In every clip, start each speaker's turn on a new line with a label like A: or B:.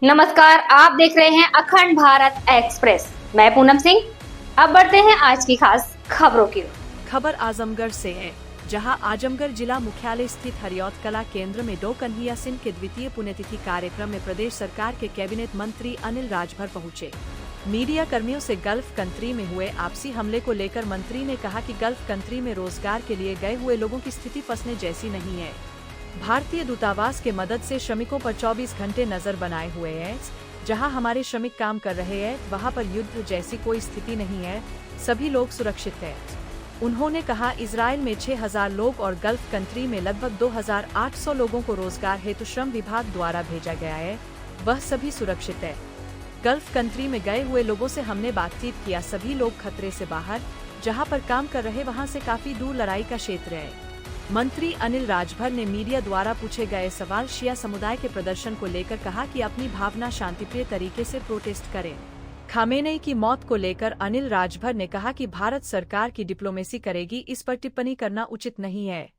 A: नमस्कार, आप देख रहे हैं अखंड भारत एक्सप्रेस। मैं पूनम सिंह। अब बढ़ते हैं आज की खास खबरों की ओर।
B: खबर आजमगढ़ से है, जहां आजमगढ़ जिला मुख्यालय स्थित हरियौत कला केंद्र में डॉ कन्हैया सिंह के द्वितीय पुण्यतिथि कार्यक्रम में प्रदेश सरकार के कैबिनेट मंत्री अनिल राजभर पहुंचे। मीडिया कर्मियों से गल्फ कंट्री में हुए आपसी हमले को लेकर मंत्री ने कहा कि गल्फ कंट्री में रोजगार के लिए गए हुए लोगों की स्थिति फंसने जैसी नहीं है। भारतीय दूतावास के मदद से श्रमिकों पर 24 घंटे नजर बनाए हुए है। जहां हमारे श्रमिक काम कर रहे हैं, वहां पर युद्ध जैसी कोई स्थिति नहीं है, सभी लोग सुरक्षित हैं। उन्होंने कहा, इजराइल में 6000 लोग और गल्फ कंट्री में लगभग 2800 लोगों को रोजगार हेतु श्रम विभाग द्वारा भेजा गया है, वह सभी सुरक्षित है। गल्फ कंट्री में गए हुए लोगों से हमने बातचीत किया, सभी लोग खतरे से बाहर, जहां पर काम कर रहे वहां से काफी दूर लड़ाई का क्षेत्र है। मंत्री अनिल राजभर ने मीडिया द्वारा पूछे गए सवाल शिया समुदाय के प्रदर्शन को लेकर कहा कि अपनी भावना शांतिप्रिय तरीके से प्रोटेस्ट करें। खामेनेई की मौत को लेकर अनिल राजभर ने कहा कि भारत सरकार की डिप्लोमेसी करेगी, इस पर टिप्पणी करना उचित नहीं है।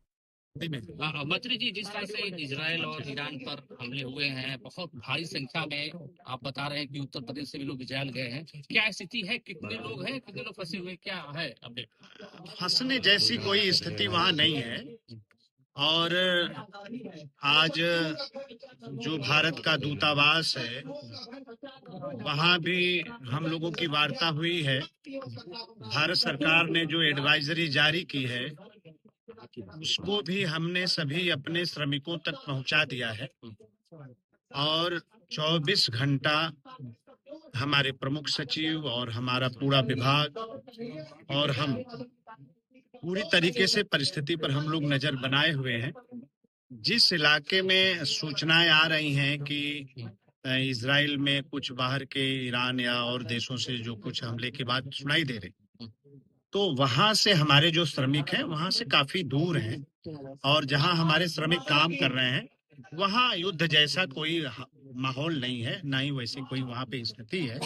C: मंत्री जी, जिस तरह से इजराइल और ईरान पर हमले हुए हैं, बहुत भारी संख्या में आप बता रहे हैं कि उत्तर प्रदेश से भी लोग इजराइल गए हैं, क्या स्थिति है? कितने लोग हैं, कितने लोग फंसे हुए, क्या है अपडेट?
D: फंसने जैसी कोई स्थिति वहां नहीं है। और आज जो भारत का दूतावास है वहां भी हम लोगों की वार्ता हुई है। भारत सरकार ने जो एडवाइजरी जारी की है उसको भी हमने सभी अपने श्रमिकों तक पहुंचा दिया है और 24 घंटा हमारे प्रमुख सचिव और हमारा पूरा विभाग और हम पूरी तरीके से परिस्थिति पर हम लोग नजर बनाए हुए हैं। जिस इलाके में सूचनाएं आ रही हैं कि इजराइल में कुछ बाहर के ईरान या और देशों से जो कुछ हमले की बात सुनाई दे रही, तो वहां से हमारे जो श्रमिक हैं वहां से काफी दूर हैं और जहां हमारे श्रमिक काम कर रहे हैं वहां युद्ध जैसा कोई माहौल नहीं है, ना ही वैसी कोई वहां पे स्थिति है।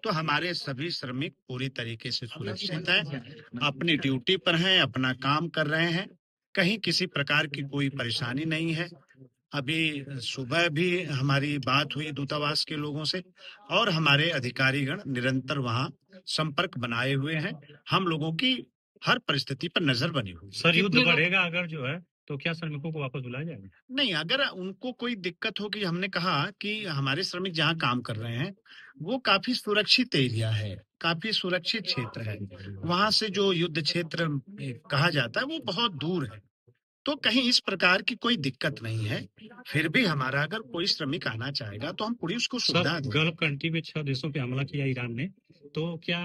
D: तो हमारे सभी श्रमिक पूरी तरीके से सुरक्षित हैं, अपनी ड्यूटी पर हैं, अपना काम कर रहे हैं, कहीं किसी प्रकार की कोई परेशानी नहीं है। अभी सुबह भी हमारी बात हुई दूतावास के लोगों से और हमारे अधिकारीगण निरंतर वहां संपर्क बनाए हुए हैं। हम लोगों की हर परिस्थिति पर नजर बनी हुई।
E: सर, युद्ध बढ़ेगा अगर जो है तो क्या श्रमिकों को वापस बुलाया जाएगा?
D: नहीं, अगर उनको कोई दिक्कत होगी, हमने कहा कि हमारे श्रमिक जहाँ काम कर रहे हैं वो काफी सुरक्षित एरिया है, काफी सुरक्षित क्षेत्र है। वहां से जो युद्ध क्षेत्र कहा जाता है वो बहुत दूर है, तो कहीं इस प्रकार की कोई दिक्कत नहीं है। फिर भी हमारा अगर कोई श्रमिक आना चाहेगा तो हम पूरी उसको सुविधा देंगे।
E: गल्फ कंट्री में 6 देशों पे हमला किया ईरान ने, तो क्या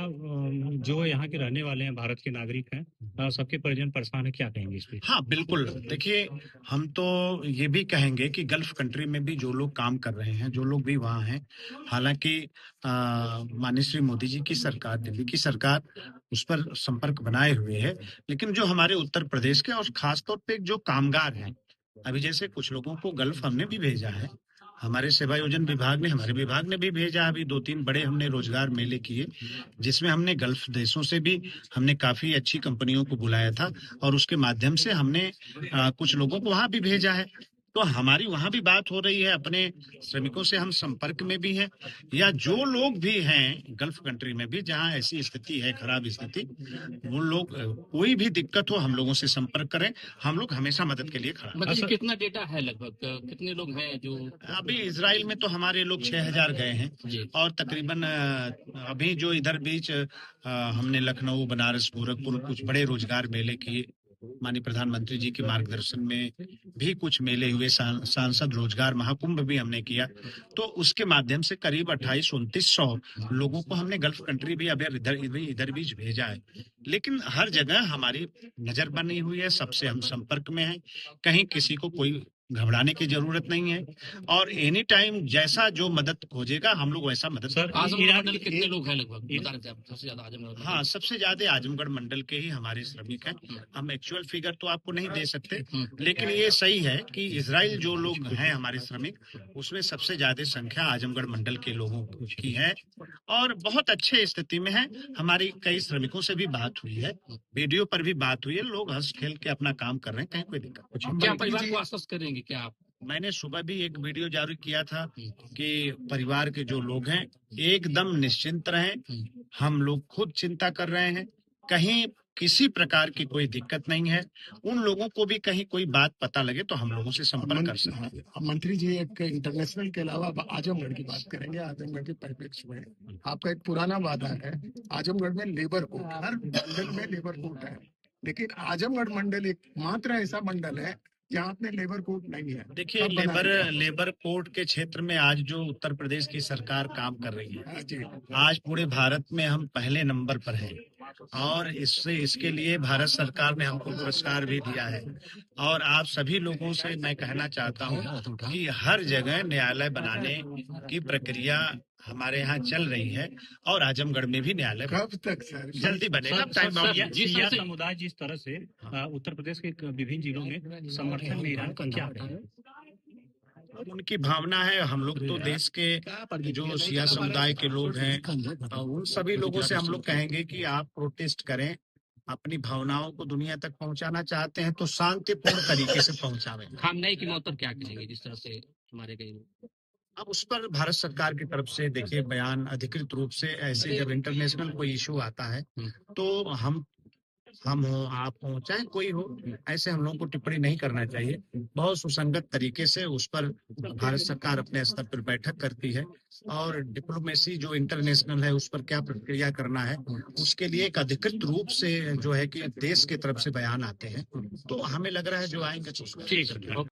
E: जो यहाँ के रहने वाले हैं, भारत के नागरिक हैं, सबके परिजन परेशान है, क्या कहेंगे इस पे?
D: हाँ बिल्कुल, देखिए हम तो ये भी कहेंगे कि गल्फ कंट्री में भी जो लोग काम कर रहे हैं, जो लोग भी वहाँ हैं, हालांकि माननीय श्री मोदी जी की सरकार, दिल्ली की सरकार उस पर संपर्क बनाए हुए है, लेकिन जो हमारे उत्तर प्रदेश के और खास तौर पे जो कामगार हैं, अभी जैसे कुछ लोगों को गल्फ हमने भी भेजा है, हमारे सेवा योजन विभाग ने, हमारे विभाग ने भी भेजा। अभी 2-3 बड़े हमने रोजगार मेले किए जिसमें हमने गल्फ देशों से भी हमने काफी अच्छी कंपनियों को बुलाया था और उसके माध्यम से हमने कुछ लोगों को वहां भी भेजा है। तो हमारी वहां भी बात हो रही है, अपने श्रमिकों से हम संपर्क में भी हैं, या जो लोग भी हैं गल्फ कंट्री में भी जहां ऐसी स्थिति है, खराब स्थिति, वो लोग कोई भी दिक्कत हो हम लोगों से संपर्क करें, हम लोग हमेशा मदद के लिए खड़ा हैं।
C: मतलब कितना डेटा है, लगभग कितने लोग हैं जो
D: अभी इजराइल में? तो हमारे लोग 6000 गए हैं और तकरीबन अभी जो इधर बीच हमने लखनऊ, बनारस, गोरखपुर कुछ बड़े रोजगार मेले किए, माननीय प्रधानमंत्री जी के मार्गदर्शन में भी कुछ मेले हुए, सांसद रोजगार महाकुंभ भी हमने किया, तो उसके माध्यम से करीब 2800-2900 लोगों को हमने गल्फ कंट्री भी अब इधर बीच भेजा है। लेकिन हर जगह हमारी नजर बनी हुई है, सबसे हम संपर्क में हैं, कहीं किसी को कोई घबराने की जरूरत नहीं है और एनी टाइम जैसा जो मदद खोजेगा हम लोग वैसा मदद।
E: सर,
C: आजमगढ़ मंडल कितने लोग हैं लगभग, बता रहे थे आप? सबसे ज्यादा आजमगढ़?
D: हाँ, सबसे ज्यादा आजमगढ़ मंडल के ही हमारे श्रमिक हैं। हम एक्चुअल फिगर तो आपको नहीं दे सकते, लेकिन ये सही है कि इजराइल जो लोग हैं हमारे श्रमिक, उसमें सबसे ज्यादा संख्या आजमगढ़ मंडल के लोगों की है और बहुत अच्छे स्थिति में है। हमारी कई श्रमिकों से भी बात हुई है, वीडियो पर भी बात हुई है, लोग हंस खेल के अपना काम कर रहे हैं, कहीं कोई दिक्कत।
C: क्या परिवार को आश्वस्त करेंगे क्या आप?
D: मैंने सुबह भी एक वीडियो जारी किया था कि परिवार के जो लोग हैं एकदम निश्चिंत रहें। हम लोग खुद चिंता कर रहे हैं, कहीं किसी प्रकार की कोई दिक्कत नहीं है। उन लोगों को भी कहीं कोई बात पता लगे तो हम लोगों से संपर्क कर सकते हैं।
F: अब मंत्री जी एक इंटरनेशनल के अलावा अब आजमगढ़ की बात करेंगे। आजमगढ़ के परिप्रेक्ष्य में आपका एक पुराना वादा है, आजमगढ़ में लेबर कोर्ट, हर मंडल में लेबर कोर्ट है, लेकिन आजमगढ़ मंडल एकमात्र ऐसा मंडल है जहाँ पे लेबर कोर्ट नहीं है।
D: देखिए,
F: कब बनाएगा?
D: लेबर कोर्ट के क्षेत्र में आज जो उत्तर प्रदेश की सरकार काम कर रही है,
F: हाँ जी,
D: आज पूरे भारत में हम पहले नंबर पर हैं और इसके लिए भारत सरकार ने हमको पुरस्कार भी दिया है। और आप सभी लोगों से मैं कहना चाहता हूं कि हर जगह न्यायालय बनाने की प्रक्रिया हमारे यहाँ चल रही है और आजमगढ़ में भी न्यायालय
F: कब तक सर?
D: जल्दी बनेगा। टाइम आउट किया।
E: सिया समुदाय जिस तरह से उत्तर प्रदेश के विभिन्न जिलों में समर्थन में ईरान का क्या है?
D: उनकी भावना है। हम लोग तो देश के जो सिया समुदाय के लोग हैं उन सभी लोगों से हम लोग कहेंगे कि आप प्रोटेस्ट करें, अपनी भावनाओं को दुनिया तक पहुंचाना चाहते हैं तो शांतिपूर्ण तरीके से पहुंचावें।
C: खामनेई की मौत पर क्या कहेंगे, जिस तरह से मारे गए?
D: अब उस पर भारत सरकार की तरफ से देखिए बयान अधिकृत रूप से, ऐसे जब इंटरनेशनल कोई इशू आता है तो हम हो, आप हो, चाहे कोई हो, ऐसे हम लोगों को टिप्पणी नहीं करना चाहिए। बहुत सुसंगत तरीके से उस पर भारत सरकार अपने स्तर पर बैठक करती है और डिप्लोमेसी जो इंटरनेशनल है उस पर क्या प्रक्रिया करना है उसके लिए एक अधिकृत रूप से जो है कि देश की तरफ से बयान आते हैं। तो हमें लग रहा है जो आएंगे तो
E: ठीक है।